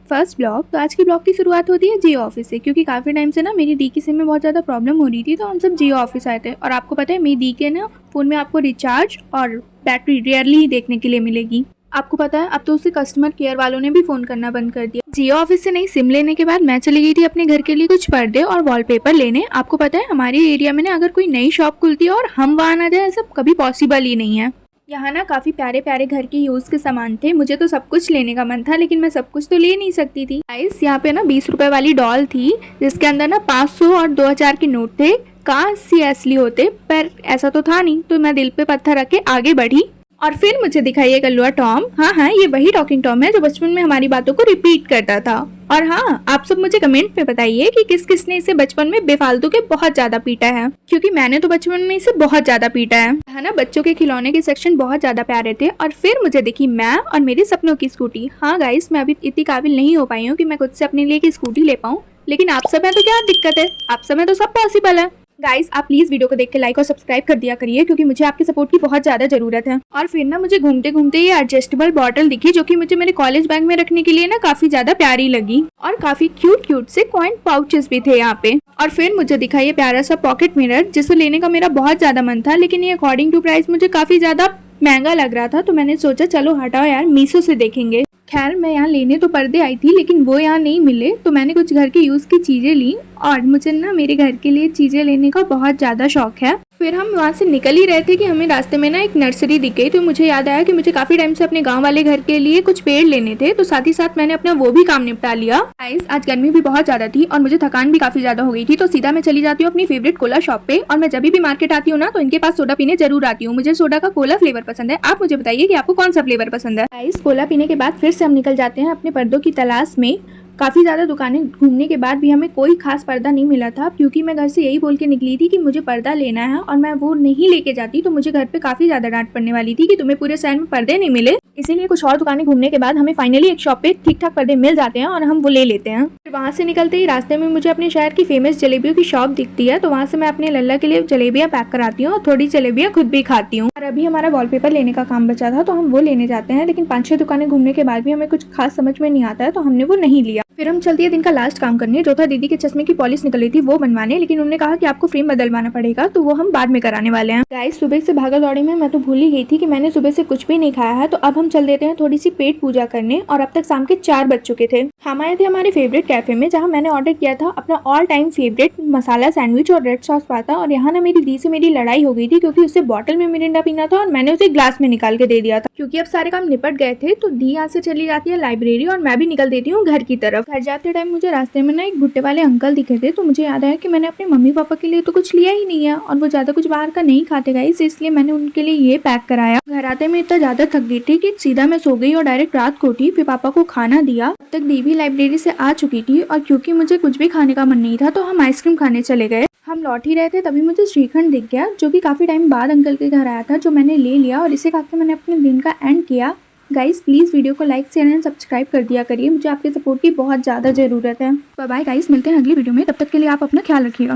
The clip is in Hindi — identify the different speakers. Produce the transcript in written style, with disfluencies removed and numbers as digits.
Speaker 1: First blog. तो आज की ब्लॉग की शुरुआत होती है जियो ऑफिस से, क्योंकि काफ़ी टाइम से ना मेरी दी की सिम में बहुत ज़्यादा प्रॉब्लम हो रही थी, तो हम सब जियो ऑफिस आए थे। और आपको पता है मेरी दी के ना फ़ोन में आपको रिचार्ज और बैटरी रेयरली ही देखने के लिए मिलेगी। आपको पता है अब तो उसे कस्टमर केयर वालों ने भी फ़ोन करना बंद कर दिया। जियो ऑफिस से नई सिम लेने के बाद मैं चली गई थी अपने घर के लिए कुछ पर्दे और वॉलपेपर लेने। आपको पता है हमारे एरिया में ना अगर कोई नई शॉप खुलती है और हम वहाँ ना जाए, ऐसा कभी पॉसिबल ही नहीं है। यहाँ ना काफ़ी प्यारे प्यारे घर के यूज़ के सामान थे। मुझे तो सब कुछ लेने का मन था, लेकिन मैं सब कुछ तो ले नहीं सकती थी। गाइस यहाँ पे ना 20 रुपए वाली डॉल थी, जिसके अंदर ना 500 और 2000 के नोट थे। काश ये असली होते, पर ऐसा तो था नहीं। तो मैं दिल पे पत्थर रख के आगे बढ़ी और फिर मुझे दिखाई ये गल्लुआ टॉम। हाँ, ये वही टॉकिंग टॉम है जो बचपन में हमारी बातों को रिपीट करता था। और हाँ, आप सब मुझे कमेंट में बताइए कि किस किस ने इसे बचपन में बेफालतू के बहुत ज्यादा पीटा है, क्योंकि मैंने तो बचपन में इसे बहुत ज्यादा पीटा है ना। बच्चों के खिलौने के सेक्शन बहुत ज्यादा प्यारे थे। और फिर मुझे दिखी मैं और मेरे सपनों की स्कूटी। हाँ गाइस, मैं अभी इतनी काबिल नहीं हो पाई हूँ कि मैं खुद से अपने लिए एक स्कूटी ले पाऊँ, लेकिन आप सब में तो क्या दिक्कत है, आप सब में तो सब पॉसिबल है। गाइस आप प्लीज वीडियो को देख के लाइक और सब्सक्राइब कर दिया करिए, क्योंकि मुझे आपके सपोर्ट की बहुत ज्यादा जरूरत है। और फिर ना मुझे घूमते घूमते ये एडजस्टेबल बॉटल दिखी, जो कि मुझे मेरे कॉलेज बैग में रखने के लिए ना काफी ज्यादा प्यारी लगी। और काफी क्यूट से कॉइन पाउचेस भी थे यहाँ पे। और फिर मुझे दिखा ये प्यारा सा पॉकेट मिरर, जिसे लेने का मेरा बहुत ज्यादा मन था, लेकिन ये अकॉर्डिंग टू प्राइस मुझे काफी ज्यादा महंगा लग रहा था। तो मैंने सोचा चलो हटाओ यार, मीशो से देखेंगे। खैर मैं यहाँ लेने तो पर्दे आई थी, लेकिन वो यहाँ नहीं मिले, तो मैंने कुछ घर के यूज़ की चीज़ें ली। और मुझे ना मेरे घर के लिए चीज़ें लेने का बहुत ज़्यादा शौक है। फिर हम वहाँ से निकल ही रहे थे कि हमें रास्ते में ना एक नर्सरी दिख गई। तो मुझे याद आया कि मुझे काफ़ी टाइम से अपने गांव वाले घर के लिए कुछ पेड़ लेने थे, तो साथ ही साथ मैंने अपना वो भी काम निपटा लिया। गाइस आज गर्मी भी बहुत ज़्यादा थी और मुझे थकान भी काफ़ी ज़्यादा हो गई थी, तो सीधा मैं चली जाती हूँ अपनी फेवरेट कोला शॉप पे। और मैं जब भी मार्केट आती हूँ ना, तो इनके पास सोडा पीने जरूर आती हूँ। मुझे सोडा का कोला फ्लेवर पसंद है। आप मुझे बताइए कि आपको कौन सा फ्लेवर पसंद है। गाइस कोला पीने के बाद फिर से हम निकल जाते हैं अपने पर्दों की तलाश में। काफ़ी ज़्यादा दुकानें घूमने के बाद भी हमें कोई खास पर्दा नहीं मिला था, क्योंकि मैं घर से यही बोल के निकली थी कि मुझे पर्दा लेना है, और मैं वो नहीं लेके जाती तो मुझे घर पे काफ़ी ज़्यादा डांट पड़ने वाली थी कि तुम्हें पूरे शहर में पर्दे नहीं मिले। इसीलिए कुछ और दुकानें घूमने के बाद हमें फाइनली एक शॉप पे ठीक ठाक पर्दे मिल जाते हैं और हम वो ले लेते हैं। फिर वहाँ से निकलते ही रास्ते में मुझे अपने शहर की फेमस जलेबियों की शॉप दिखती है, तो वहाँ से मैं अपने लल्ला के लिए जलेबियाँ पैक कराती हूँ और थोड़ी जलेबियाँ खुद भी खाती हूँ। और अभी हमारा वॉलपेपर लेने का काम बचा था, तो हम वो लेने जाते हैं, लेकिन 5-6 दुकानें घूमने के बाद भी हमें कुछ खास समझ में नहीं आता है, तो हमने वो नहीं लिया। फिर हम चलती है दिन का लास्ट काम करने, जो था दीदी के चश्मे की पॉलिश निकली थी वो बनवाने, लेकिन उन्होंने कहा कि आपको फ्रेम बदलवाना पड़ेगा, तो वो हम बाद में कराने वाले हैं। गाइस सुबह से भागा दौड़ी में मैं तो भूल ही गई थी कि मैंने सुबह से कुछ भी नहीं खाया है। तो अब हम चल देते हैं थोड़ी सी पेट पूजा करने, और अब तक शाम के 4 बज चुके थे। हम आए थे हमारे फेवरेट कैफे में, जहाँ मैंने ऑर्डर किया था अपना ऑल टाइम फेवरेट मसाला सैंडविच और रेड सॉस पाता। और यहाँ ना मेरी दी से मेरी लड़ाई हो गई थी, क्योंकि उसे बॉटल में मिरिंडा पीना था और मैंने उसे ग्लास में निकाल के दे दिया था। क्योंकि अब सारे काम निपट गए थे, तो दी यहाँ से चली जाती है लाइब्रेरी और मैं भी निकल देती हूँ घर की तरफ। घर जाते टाइम मुझे रास्ते में ना एक भुट्टे वाले अंकल दिखे थे, तो मुझे याद आया कि मैंने अपने मम्मी पापा के लिए तो कुछ लिया ही नहीं है, और वो ज्यादा कुछ बाहर का नहीं खाते गाइस, इसलिए मैंने उनके लिए ये पैक कराया। घर आते मैं इतना ज्यादा थक गई थी कि सीधा मैं सो गई और डायरेक्ट रात को उठी। फिर पापा को खाना दिया, तब तक दी भी लाइब्रेरी से आ चुकी थी, और क्योंकि मुझे कुछ भी खाने का मन नहीं था, तो हम आइसक्रीम खाने चले गए। हम लौट ही रहे थे तभी मुझे श्रीखंड दिख गया, जो कि काफी टाइम बाद अंकल के घर आया था, जो मैंने ले लिया और इसे खाकर मैंने अपने दिन का एंड किया। गाइस प्लीज वीडियो को लाइक शेयर एंड सब्सक्राइब कर दिया करिए, मुझे आपके सपोर्ट की बहुत ज्यादा जरूरत है। बाय बाय गाइस, मिलते हैं अगली वीडियो में, तब तक के लिए आप अपना ख्याल रखिएगा।